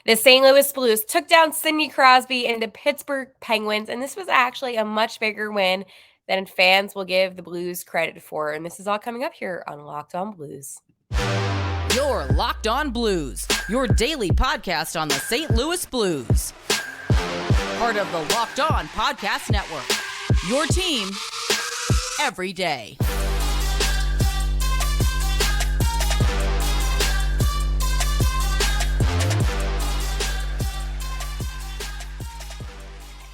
The St. Louis Blues took down Sidney Crosby and the Pittsburgh Penguins, and this was actually a much bigger win than fans will give the Blues credit for. And this is all coming up here on Locked On Blues. You're Locked On Blues, your daily podcast on the St. Louis Blues. Part of the Locked On Podcast Network, your team every day.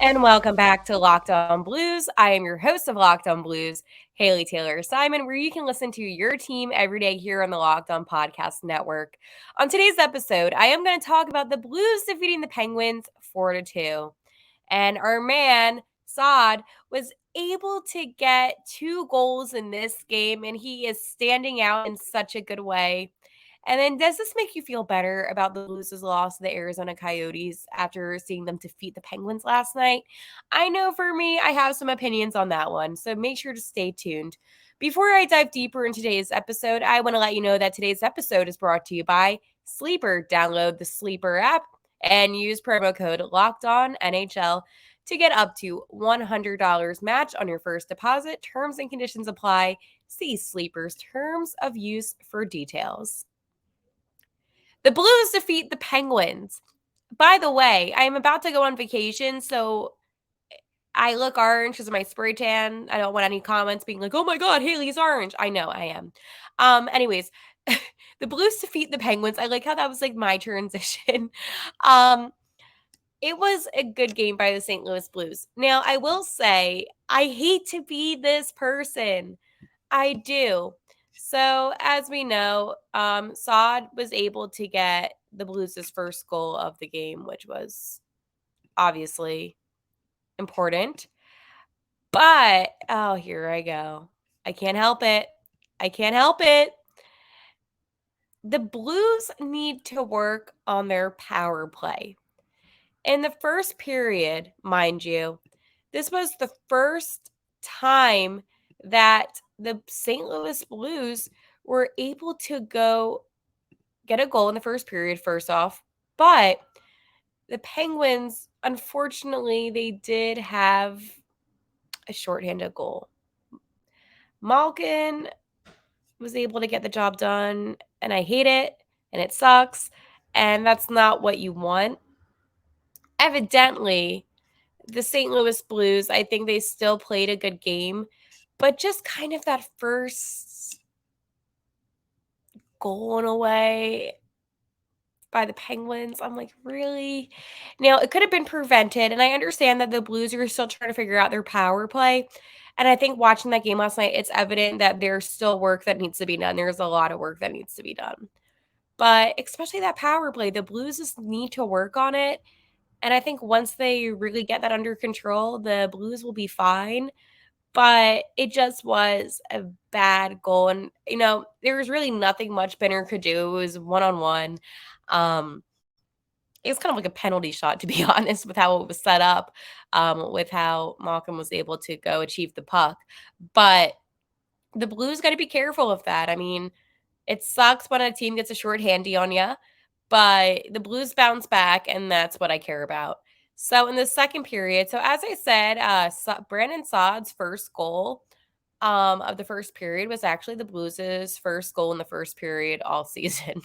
And welcome back to Locked On Blues. I am your host of Locked On Blues, Haley Taylor Simon, where you can listen to your team every day here on the Locked On Podcast Network. On today's episode, I am going to talk about the Blues defeating the Penguins 4-2. And our man, Saad, was able to get 2 goals in this game, and he is standing out in such a good way. And then does this make you feel better about the Blues' loss to the Arizona Coyotes after seeing them defeat the Penguins last night? I know for me, I have some opinions on that one, so make sure to stay tuned. Before I dive deeper in today's episode, I want to let you know that today's episode is brought to you by Sleeper. Download the Sleeper app and use promo code LOCKEDON to get up to $100 match on your first deposit. Terms and conditions apply. See Sleeper's terms of use for details. The Blues defeat the Penguins. By the way, I am about to go on vacation, so I look orange because of my spray tan. I don't want any comments being like, oh my God, Haley's orange. I know I am. Anyways, the Blues defeat the Penguins. I like how that was like my transition. It was a good game by the St. Louis Blues. Now, I will say, I hate to be this person. I do. So, as we know, Saad was able to get the Blues' first goal of the game, which was obviously important. But, oh, here I go. I can't help it. The Blues need to work on their power play. In the first period, mind you, this was the first time that the St. Louis Blues were able to go get a goal in the first period, first off. But the Penguins, unfortunately, they did have a shorthanded goal. Malkin was able to get the job done, and I hate it, and it sucks, and that's not what you want. Evidently, the St. Louis Blues, I think they still played a good game, but just kind of that first goal in a way by the Penguins, I'm like, really? Now, it could have been prevented, and I understand that the Blues are still trying to figure out their power play, and I think watching that game last night, it's evident that there's still work that needs to be done. There's a lot of work that needs to be done. But especially that power play, the Blues just need to work on it. And I think once they really get that under control, the Blues will be fine. But it just was a bad goal. And, there was really nothing much Benner could do. It was one-on-one. It was kind of like a penalty shot, to be honest, with how it was set up, with how Malkin was able to go achieve the puck. But the Blues got to be careful of that. I mean, it sucks when a team gets a short handy on you, but the Blues bounce back, and that's what I care about. So in the second period, so as I said, Brandon Saad's first goal of the first period was actually the Blues' first goal in the first period all season,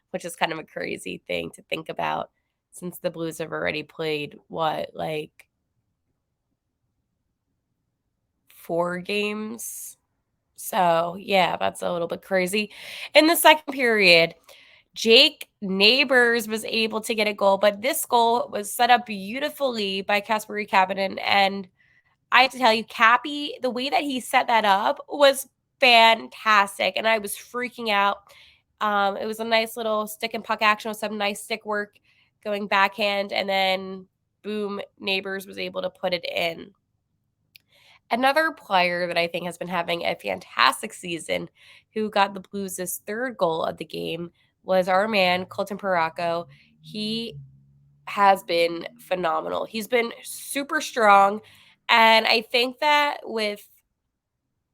which is kind of a crazy thing to think about since the Blues have already played, 4 games? So, yeah, that's a little bit crazy. In the second period, Jake Neighbors was able to get a goal, but this goal was set up beautifully by Kasperi Kapanen. And I have to tell you, Cappy, the way that he set that up was fantastic. And I was freaking out. It was a nice little stick and puck action with some nice stick work going backhand. And then, boom, Neighbors was able to put it in. Another player that I think has been having a fantastic season who got the Blues' third goal of the game was our man, Colton Parayko. He has been phenomenal. He's been super strong. And I think that with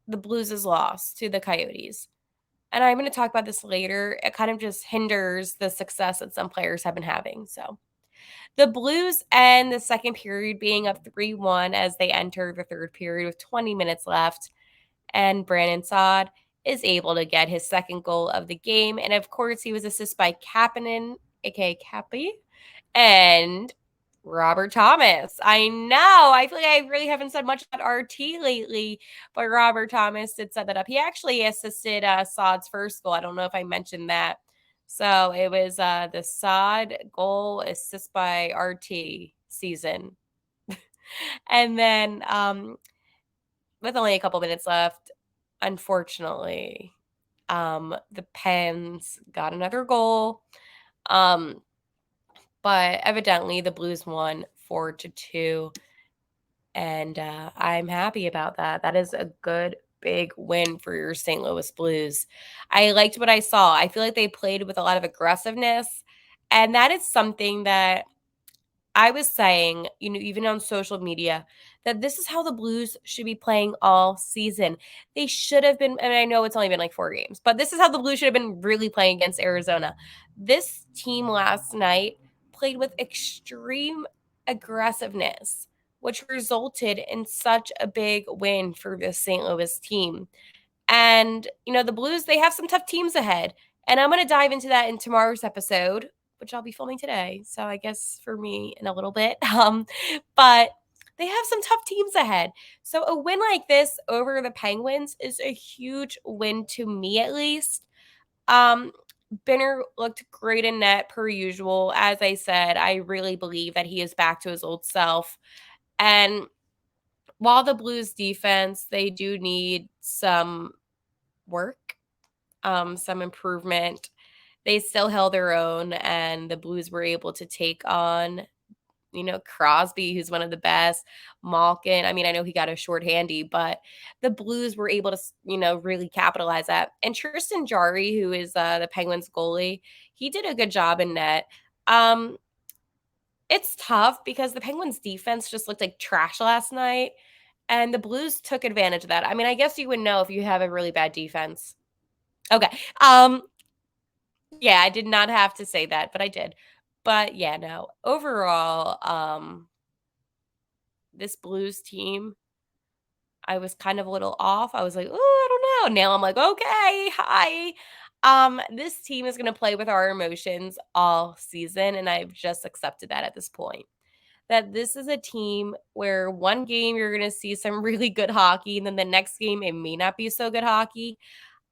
the Blues' loss to the Coyotes, and I'm going to talk about this later, it kind of just hinders the success that some players have been having. So the Blues end the second period being up 3-1 as they enter the third period with 20 minutes left. And Brandon Saad is able to get his second goal of the game. And of course, he was assisted by Kapanen, aka Cappy, and Robert Thomas. I know. I feel like I really haven't said much about RT lately, but Robert Thomas did set that up. He actually assisted Saad's first goal. I don't know if I mentioned that. So it was the Saad goal assist by RT season. And then with only a couple minutes left, unfortunately, the Pens got another goal. But evidently the Blues won 4-2. And I'm happy about that. That is a good big win for your St. Louis Blues. I liked what I saw. I feel like they played with a lot of aggressiveness. And that is something that I was saying, even on social media, that this is how the Blues should be playing all season. They should have been, and I know it's only been like 4 games, but this is how the Blues should have been really playing against Arizona. This team last night played with extreme aggressiveness, which resulted in such a big win for the St. Louis team. And, the Blues, they have some tough teams ahead. And I'm going to dive into that in tomorrow's episode, which I'll be filming today. So I guess for me in a little bit. But they have some tough teams ahead. So a win like this over the Penguins is a huge win to me, at least. Benner looked great in net per usual. As I said, I really believe that he is back to his old self. And while the Blues defense, they do need some work, some improvement. They still held their own, and the Blues were able to take on, Crosby, who's one of the best. Malkin, I mean, I know he got a short handy, but the Blues were able to, really capitalize that. And Tristan Jarry, who is the Penguins goalie, he did a good job in net. It's tough because the Penguins defense just looked like trash last night, and the Blues took advantage of that. I mean, I guess you would know if you have a really bad defense. Okay. Yeah, I did not have to say that, but I did. But yeah, no. Overall, this Blues team, I was kind of a little off. I was like, oh, I don't know. Now I'm like, okay, hi. This team is gonna play with our emotions all season, and I've just accepted that at this point. That this is a team where one game you're gonna see some really good hockey, and then the next game it may not be so good hockey.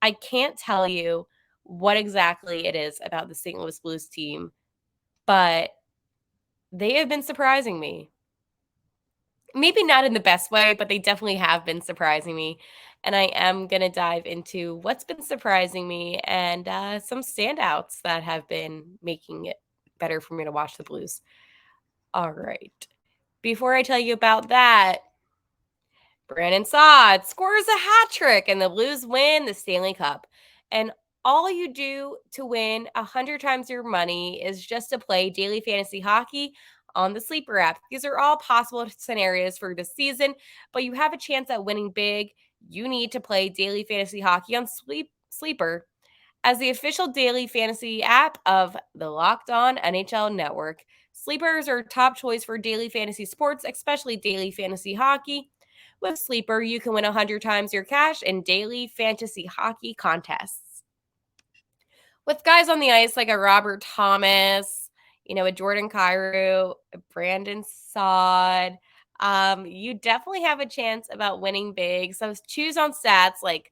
I can't tell you what exactly it is about the St. Louis Blues team, but they have been surprising me. Maybe not in the best way, but they definitely have been surprising me. And I am going to dive into what's been surprising me and some standouts that have been making it better for me to watch the Blues. All right. Before I tell you about that, Brandon Saad scores a hat trick and the Blues win the Stanley Cup. And all you do to win 100 times your money is just to play daily fantasy hockey on the Sleeper app. These are all possible scenarios for this season, but you have a chance at winning big. You need to play daily fantasy hockey on Sleeper. As the official daily fantasy app of the Locked On NHL Network, Sleeper is our top choice for daily fantasy sports, especially daily fantasy hockey. With Sleeper, you can win 100 times your cash in daily fantasy hockey contests. With guys on the ice like a Robert Thomas, a Jordan Kyrou, a Brandon Saad, you definitely have a chance about winning big. So choose on stats like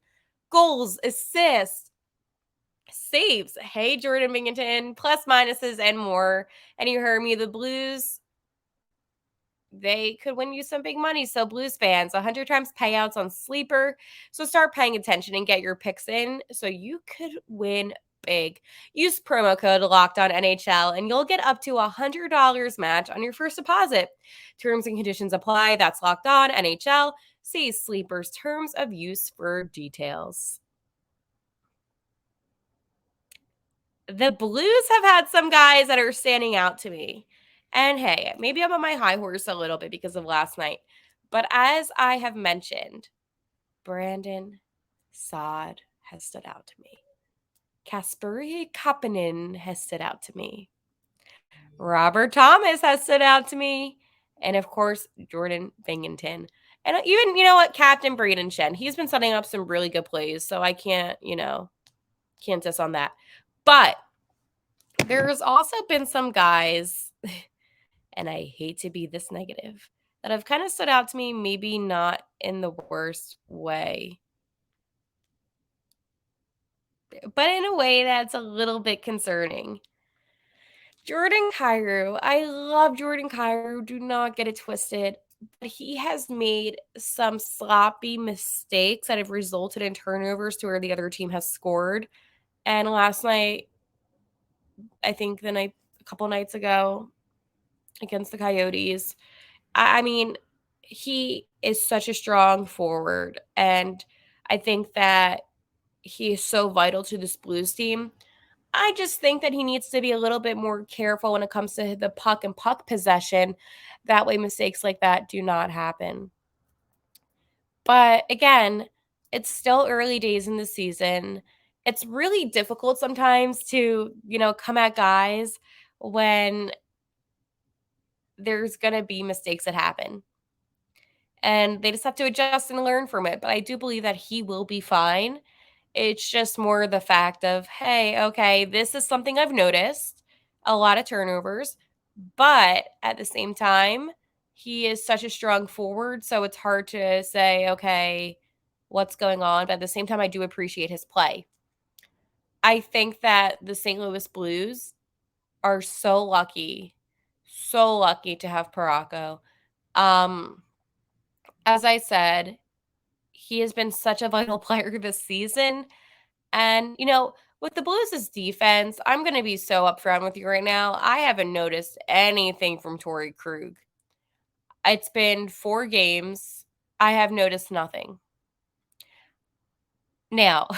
goals, assists, saves, hey Jordan Binghamton, plus minuses, and more. And you heard me, the Blues, they could win you some big money. So Blues fans, 100 times payouts on Sleeper. So start paying attention and get your picks in so you could win big. Use promo code LOCKEDONNHL and you'll get up to $100 match on your first deposit. Terms and conditions apply. That's Locked On NHL. See Sleeper's terms of use for details. The Blues have had some guys that are standing out to me. And hey, maybe I'm on my high horse a little bit because of last night. But as I have mentioned, Brandon Saad has stood out to me. Kasperi Kapanen has stood out to me. Robert Thomas has stood out to me. And of course, Jordan Binghamton. And even, you know what, Captain Braden Shen. He's been setting up some really good plays, so I can't diss on that. But there's also been some guys, and I hate to be this negative, that have kind of stood out to me, maybe not in the worst way, but in a way that's a little bit concerning. Jordan Kyrou. I love Jordan Kyrou. Do not get it twisted. But he has made some sloppy mistakes that have resulted in turnovers to where the other team has scored. And last night, I think a couple nights ago against the Coyotes, I mean, he is such a strong forward. And I think that he is so vital to this Blues team. I just think that he needs to be a little bit more careful when it comes to the puck and puck possession. That way, mistakes like that do not happen. But again, it's still early days in the season. It's really difficult sometimes to, come at guys when there's going to be mistakes that happen. And they just have to adjust and learn from it. But I do believe that he will be fine. It's just more the fact of, hey, okay, this is something I've noticed, a lot of turnovers, but at the same time, he is such a strong forward, so it's hard to say, okay, what's going on? But at the same time, I do appreciate his play. I think that the St. Louis Blues are so lucky to have Parako. As I said, he has been such a vital player this season. And, with the Blues' defense, I'm going to be so upfront with you right now. I haven't noticed anything from Torrey Krug. It's been 4 games. I have noticed nothing. Now,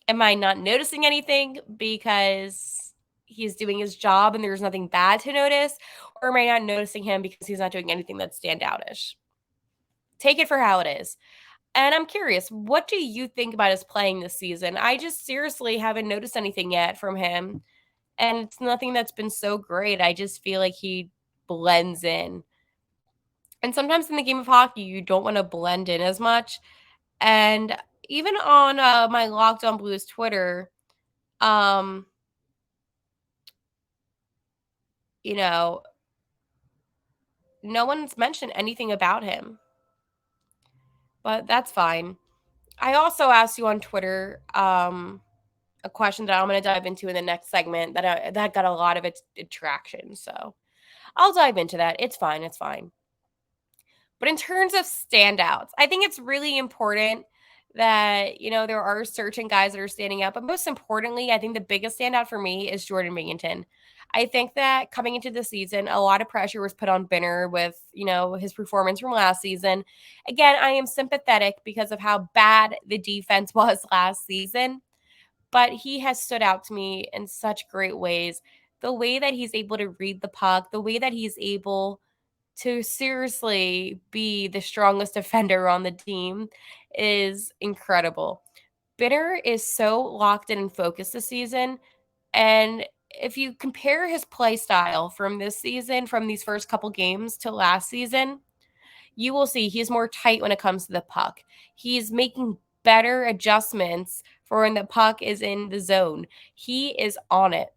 am I not noticing anything because he's doing his job and there's nothing bad to notice? Or am I not noticing him because he's not doing anything that's standoutish? Take it for how it is. And I'm curious, what do you think about his playing this season? I just seriously haven't noticed anything yet from him. And it's nothing that's been so great. I just feel like he blends in. And sometimes in the game of hockey, you don't want to blend in as much. And even on my Locked On Blues Twitter, um, no one's mentioned anything about him. But that's fine. I also asked you on Twitter a question that I'm going to dive into in the next segment that got a lot of its attraction. So I'll dive into that. It's fine. It's fine. But in terms of standouts, I think it's really important that, there are certain guys that are standing out. But most importantly, I think the biggest standout for me is Jordan Binghamton. I think that coming into the season, a lot of pressure was put on Binner with, his performance from last season. Again, I am sympathetic because of how bad the defense was last season. But he has stood out to me in such great ways. The way that he's able to read the puck, the way that he's able to seriously be the strongest defender on the team is incredible. Bitter is so locked in and focused this season. And if you compare his play style from this season, from these first couple games to last season, you will see he's more tight when it comes to the puck. He's making better adjustments for when the puck is in the zone. He is on it.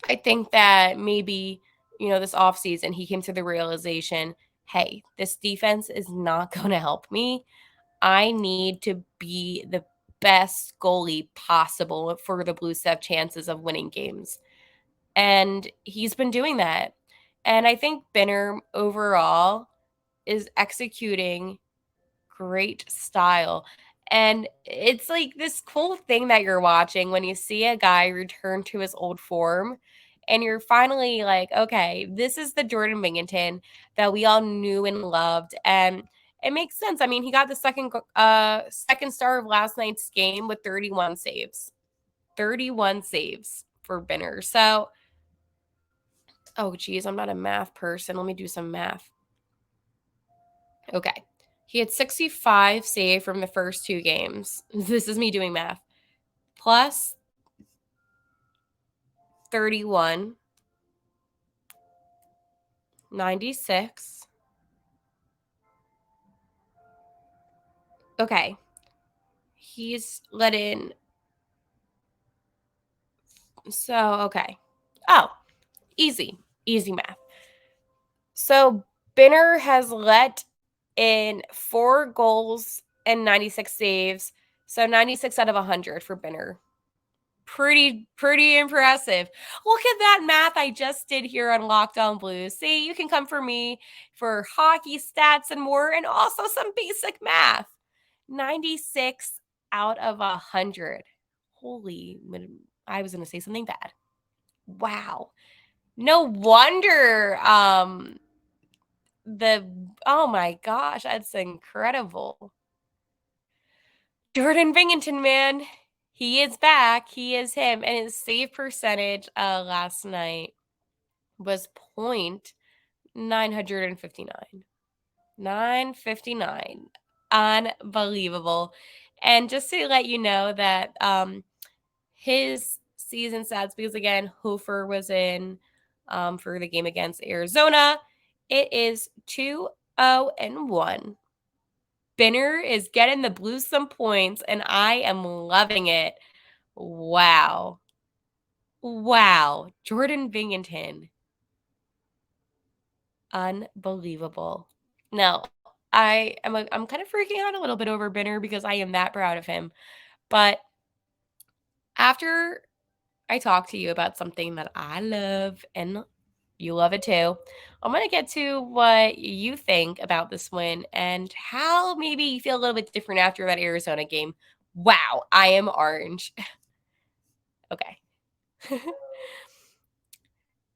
I think that maybe, this offseason he came to the realization, hey, this defense is not going to help me. I need to be the best goalie possible for the Blues to have chances of winning games. And he's been doing that. And I think Binner overall is executing great style. And it's like this cool thing that you're watching when you see a guy return to his old form and you're finally like, okay, this is the Jordan Binghamton that we all knew and loved. And it makes sense. I mean, he got the second star of last night's game with 31 saves. 31 saves for Binner. So, oh geez, I'm not a math person. Let me do some math. Okay. He had 65 saved from the first 2 games. This is me doing math. plus 31, 96. Okay. He's let in. So, okay. Oh, easy math. So, Binner has let in 4 goals and 96 saves. So, 96 out of 100 for Binner. Pretty impressive. Look at that math I just did here on Locked On Blues. See, you can come for me for hockey stats and more, and also some basic math. 96 out of 100. Holy, I was going to say something bad. Wow. No wonder oh my gosh, that's incredible. Jordan Binghamton, man. He is back. He is him. And his save percentage last night was .959. 959. Unbelievable. And just to let you know that his season stats, because again, Hofer was in for the game against Arizona. It is 2-0-1. Binner is getting the Blues some points, and I am loving it. Wow. Jordan Binghamton. Unbelievable. Now, I'm kind of freaking out a little bit over Binner because I am that proud of him. But after I talk to you about something that I love and you love it too, I'm going to get to what you think about this win and how maybe you feel a little bit different after that Arizona game. Wow, I am orange. Okay.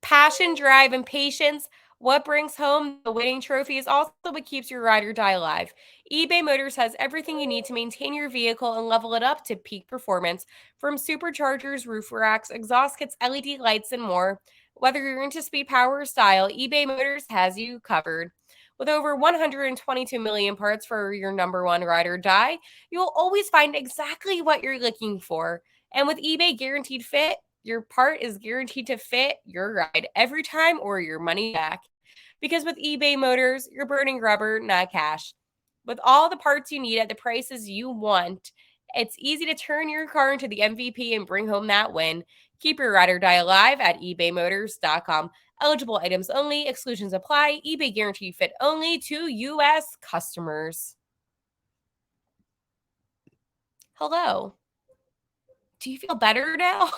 Passion, drive, and patience. What brings home the winning trophy is also what keeps your ride or die alive. eBay Motors has everything you need to maintain your vehicle and level it up to peak performance, from superchargers, roof racks, exhaust kits, LED lights, and more. Whether you're into speed, power, or style, eBay Motors has you covered. With over 122 million parts for your number one ride or die, you'll always find exactly what you're looking for. And with eBay Guaranteed Fit, your part is guaranteed to fit your ride every time or your money back. Because with eBay Motors, you're burning rubber, not cash. With all the parts you need at the prices you want, it's easy to turn your car into the MVP and bring home that win. Keep your ride or die alive at ebaymotors.com. Eligible items only, exclusions apply, eBay guarantee fit only to U.S. customers. Hello. Do you feel better now?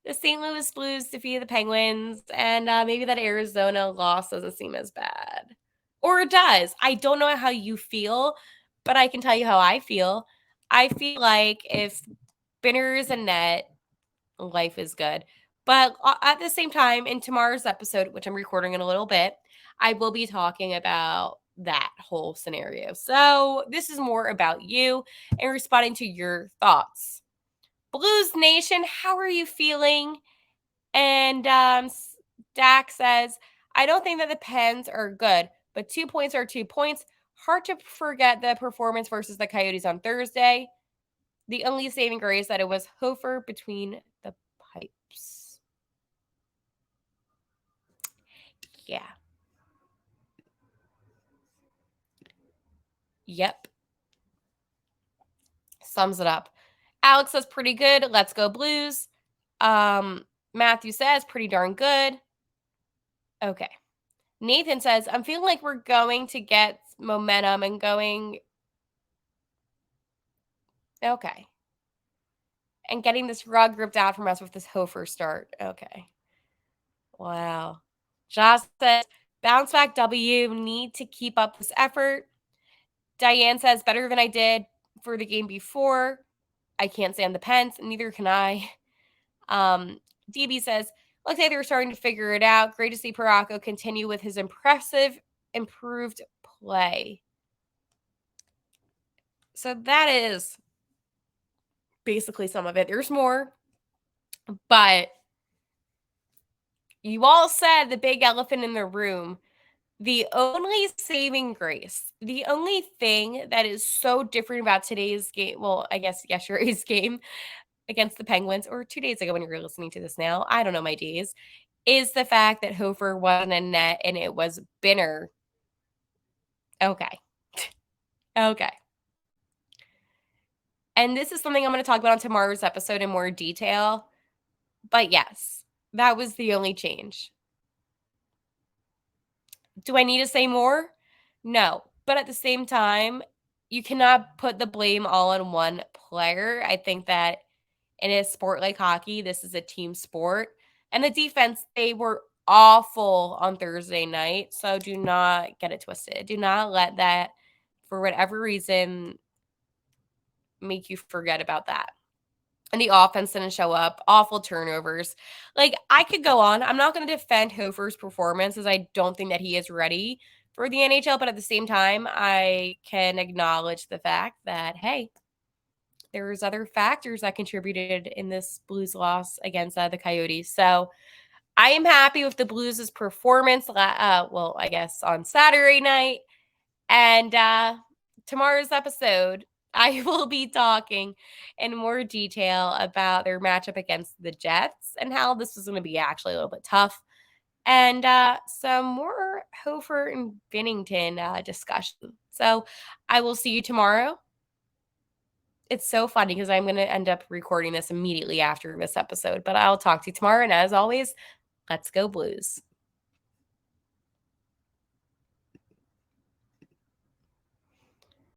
The St. Louis Blues defeated the Penguins, and maybe that Arizona loss doesn't seem as bad. Or it does. I don't know how you feel, but I can tell you how I feel. I feel like if Binner is a net, life is good. But at the same time, in tomorrow's episode, which I'm recording in a little bit, I will be talking about that whole scenario. So this is more about you and responding to your thoughts. Blues Nation, how are you feeling? And Dak says, I don't think that the Pens are good, but 2 points are 2 points. Hard to forget the performance versus the Coyotes on Thursday. The only saving grace that it was Hofer between the pipes. Yeah. Yep. Sums it up. Alex says pretty good. Let's go Blues. Matthew says pretty darn good. Okay. Nathan says, I'm feeling like we're going to get momentum and going. Okay. And getting this rug ripped out from us with this Hofer start. Okay. Wow. Josh says, bounce back W. Need to keep up this effort. Diane says, better than I did for the game before. I can't stand the Pens. Neither can I. DB says, looks like they're starting to figure it out. Great to see Paracco continue with his impressive, improved play. So that is basically some of it. There's more, but you all said the big elephant in the room. The only saving grace, the only thing that is so different about today's game, well, I guess yesterday's game, against the Penguins, or 2 days ago when you're listening to this now, I don't know my days, is the fact that Hofer wasn't in net and it was Binner. Okay. Okay. And this is something I'm going to talk about on tomorrow's episode in more detail. But yes, that was the only change. Do I need to say more? No. But at the same time, you cannot put the blame all on one player. I think that in a sport like hockey, this is a team sport. And the defense, they were awful on Thursday night. So do not get it twisted. Do not let that, for whatever reason, make you forget about that. And the offense didn't show up. Awful turnovers. Like, I could go on. I'm not going to defend Hofer's performance, as I don't think that he is ready for the NHL. But at the same time, I can acknowledge the fact that, hey, there's other factors that contributed in this Blues loss against the Coyotes. So I am happy with the Blues' performance, well, I guess on Saturday night. And tomorrow's episode, I will be talking in more detail about their matchup against the Jets and how this was going to be actually a little bit tough. And some more Hofer and Binnington discussion. So I will see you tomorrow. It's so funny because I'm going to end up recording this immediately after this episode, but I'll talk to you tomorrow. And as always, let's go Blues.